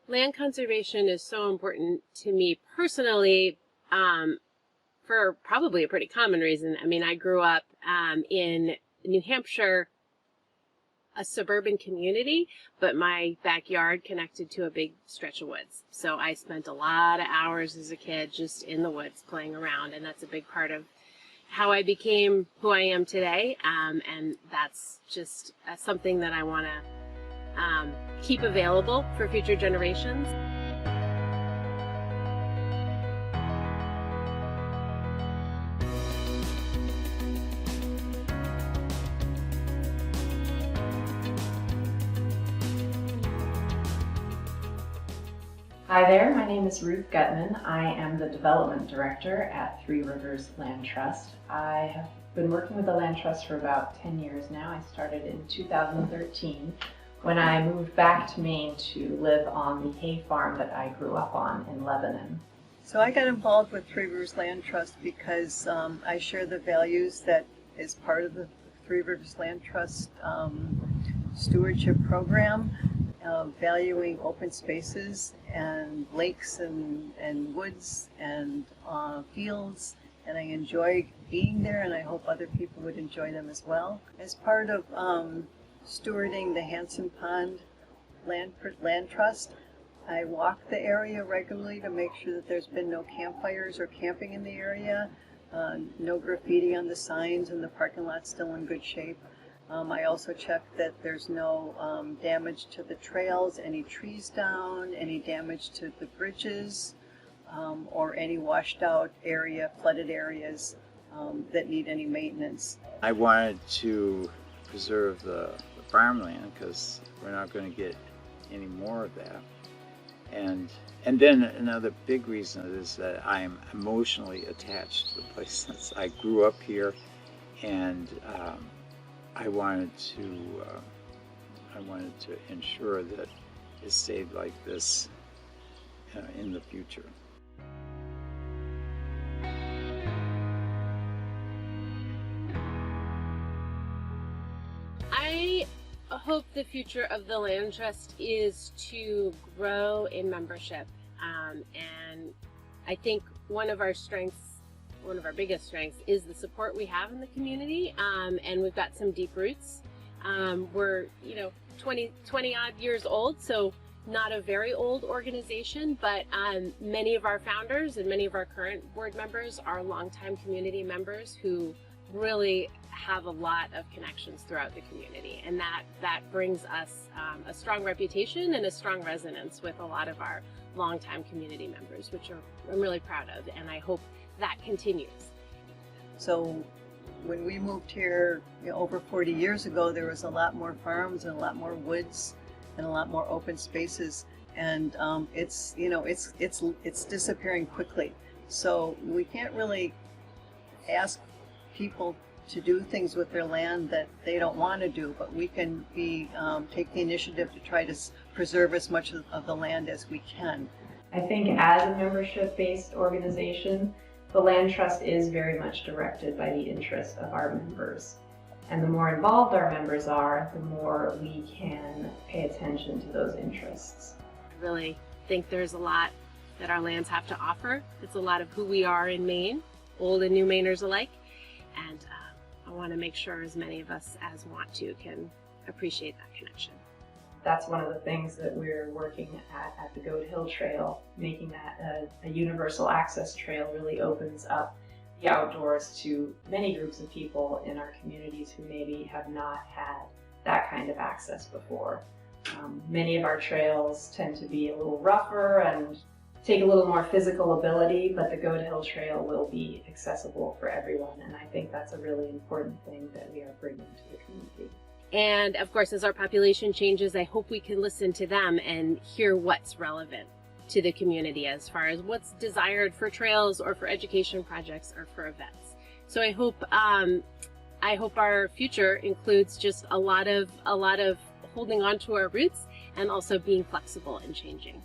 Land conservation is so important to me personally, for probably a pretty common reason. I mean, I grew up in New Hampshire, a suburban community, but my backyard connected to a big stretch of woods. So I spent a lot of hours as a kid just in the woods playing around, and that's a big part of how I became who I am today. And that's just something that I want to keep available for future generations. Hi there, my name is Ruth Gutman. I am the Development Director at Three Rivers Land Trust. I have been working with the Land Trust for about 10 years now. I started in 2013 when I moved back to Maine to live on the hay farm that I grew up on in Lebanon. So I got involved with Three Rivers Land Trust because I share the values that is part of the Three Rivers Land Trust stewardship program. Valuing open spaces and lakes and woods and fields, and I enjoy being there, and I hope other people would enjoy them as well. As part of stewarding the Hanson Pond Land Trust, I walk the area regularly to make sure that there's been no campfires or camping in the area, no graffiti on the signs, and the parking lot's still in good shape. I also check that there's no damage to the trails, any trees down, any damage to the bridges, or any washed out area, flooded areas that need any maintenance. I wanted to preserve the farmland because we're not going to get any more of that. And then another big reason is that I'm emotionally attached to the place since I grew up here, and I wanted to ensure that it stayed like this in the future. I hope the future of the Land Trust is to grow in membership, and I think one of our biggest strengths is the support we have in the community, and we've got some deep roots. We're 20 odd years old, so not a very old organization, but many of our founders and many of our current board members are longtime community members who really have a lot of connections throughout the community, and that brings us a strong reputation and a strong resonance with a lot of our longtime community members, which I'm really proud of, and I hope that continues. So when we moved here over 40 years ago, there was a lot more farms and a lot more woods and a lot more open spaces, and it's disappearing quickly. So we can't really ask people to do things with their land that they don't want to do, but we can take the initiative to try to preserve as much of the land as we can. I think as a membership-based organization, the Land Trust is very much directed by the interests of our members. And the more involved our members are, the more we can pay attention to those interests. I really think there's a lot that our lands have to offer. It's a lot of who we are in Maine, old and new Mainers alike. And I want to make sure as many of us as want to can appreciate that connection. That's one of the things that we're working at the Goat Hill Trail. Making that a universal access trail really opens up the outdoors to many groups of people in our communities who maybe have not had that kind of access before. Many of our trails tend to be a little rougher and take a little more physical ability, but the Goat Hill Trail will be accessible for everyone, and I think that's a really important thing that we are bringing to the community. And of course, as our population changes, I hope we can listen to them and hear what's relevant to the community as far as what's desired for trails or for education projects or for events. So I hope our future includes just a lot of holding on to our roots and also being flexible and changing.